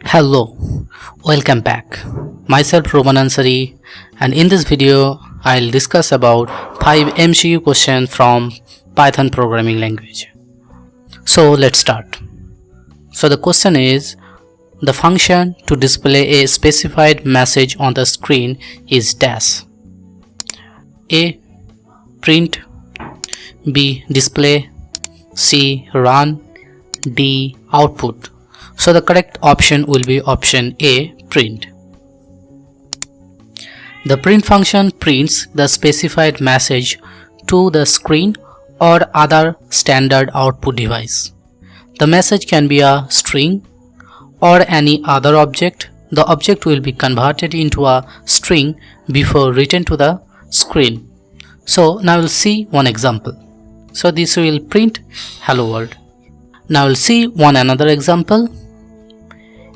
Hello, welcome back. Myself Roman Ansari, and in this video I'll discuss about 5 MCQ questions from Python programming language. So let's start. So the question is, the function to display a specified message on the screen is dash. A. Print. B. Display. C. Run. D. Output. So the correct option will be option A, print. The print function prints the specified message to the screen or other standard output device. The message can be a string or any other object. The object will be converted into a string before written to the screen. So now we'll see one example. So this will print hello world. Now we'll see one another example.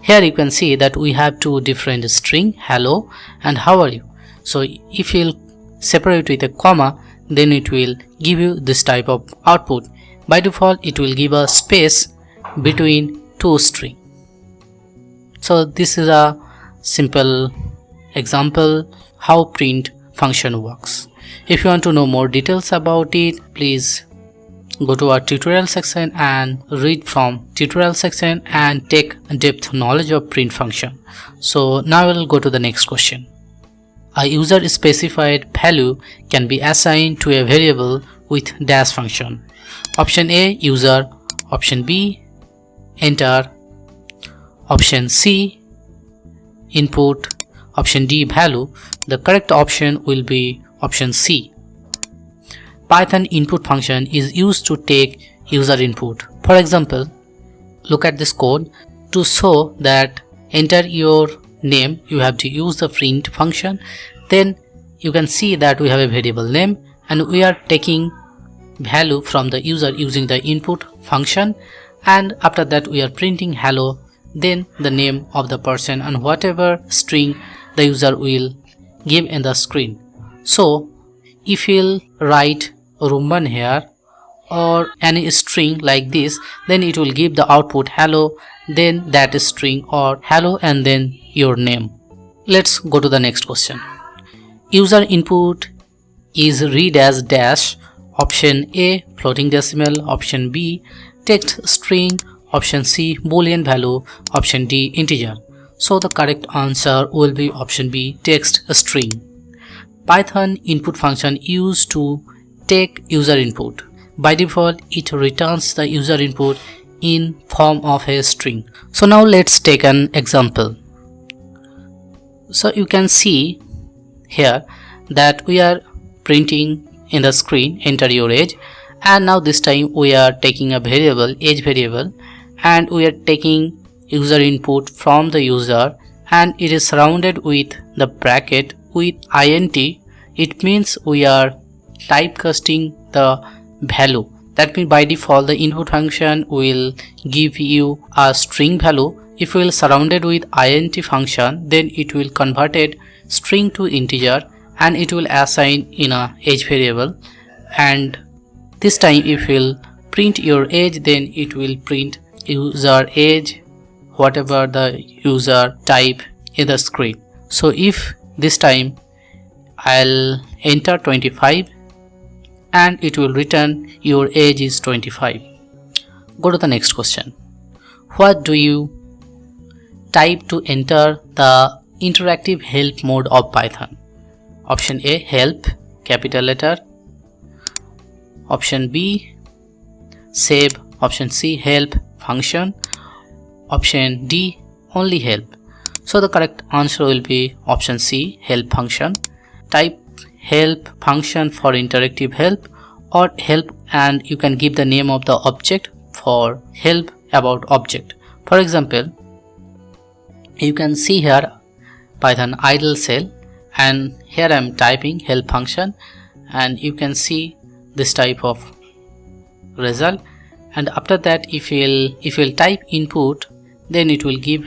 Here you can see that we have two different string, hello and how are you. So if you'll separate with a comma, then it will give you this type of output. By default it will give a space between two string. So this is a simple example how print function works. If you want to know more details about it, please go to our tutorial section and read from tutorial section and take depth knowledge of print function. So now we'll go to the next question. A user specified value can be assigned to a variable with dash function. Option A, user. Option B, enter. Option C, input. Option D, value. The correct option will be option C. Python input function is used to take user input. For example, look at this code. To show that enter your name, you have to use the print function. Then you can see that we have a variable name and we are taking value from the user using the input function, and after that we are printing hello, then the name of the person and whatever string the user will give in the screen. So if you'll write Roman here or any string like this, then it will give the output hello, then that string, or hello and then your name. Let's go to the next question. User input is read as dash. Option A, floating decimal. Option B, text string. Option C, boolean value. Option D, integer. So the correct answer will be option B, text string. Python input function used to take user input. By default it returns the user input in form of a string. So now let's take an example. So you can see here that we are printing in the screen enter your age, and now this time we are taking a variable, age variable, and we are taking user input from the user, and it is surrounded with the bracket with int. It means we are typecasting the value. That means by default the input function will give you a string value. If we will surrounded with int function, then it will convert it string to integer and it will assign in a age variable. And this time if you will print your age, then it will print user age, whatever the user type in the screen. So if this time I'll enter 25 and it will return your age is 25. Go to the next question. What do you type to enter the interactive help mode of Python? Option A, help, capital letter. Option B, save. Option C, help function. Option D, only help. So the correct answer will be option C, help function. Type help function for interactive help or help, and you can give the name of the object for help about object. For example, you can see here Python idle shell, and here I am typing help function, and you can see this type of result. And after that if you'll type input, then it will give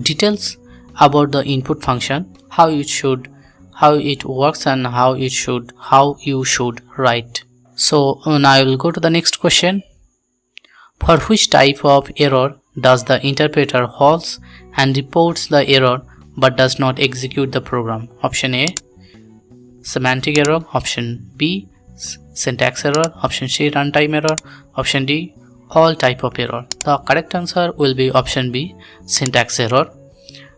details about the input function, how it works and how you should write. So now I will go to the next question. For which type of error does the interpreter halts and reports the error but does not execute the program? Option A, semantic error. Option B, syntax error. Option C, runtime error. Option D, all type of error. The correct answer will be option B, syntax error.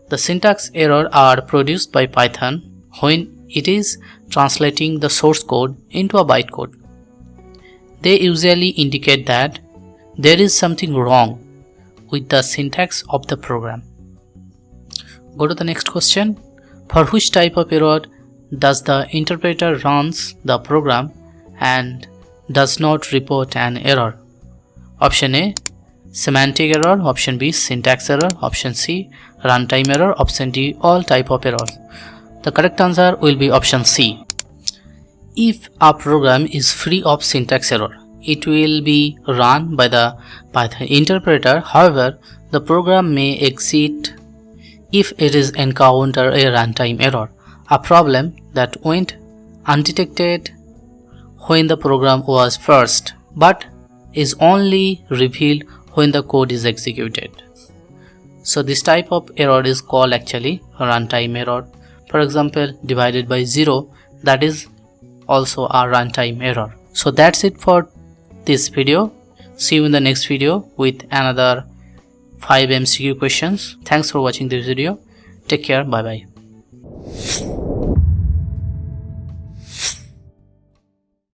The syntax error are produced by Python when it is translating the source code into a bytecode. They usually indicate that there is something wrong with the syntax of the program. Go to the next question. For which type of error does the interpreter runs the program and does not report an error? Option A, semantic error. Option B, syntax error. Option C, runtime error. Option D, all type of errors. The correct answer will be option C. If a program is free of syntax error, it will be run by the Python interpreter. However, the program may exit if it is encounter a runtime error, a problem that went undetected when the program was first, but is only revealed when the code is executed. So this type of error is called actually runtime error. For example, divided by 0, that is also a runtime error. So that's it for this video. See you in the next video with another 5 MCQ questions. Thanks for watching this video. Take care. Bye bye.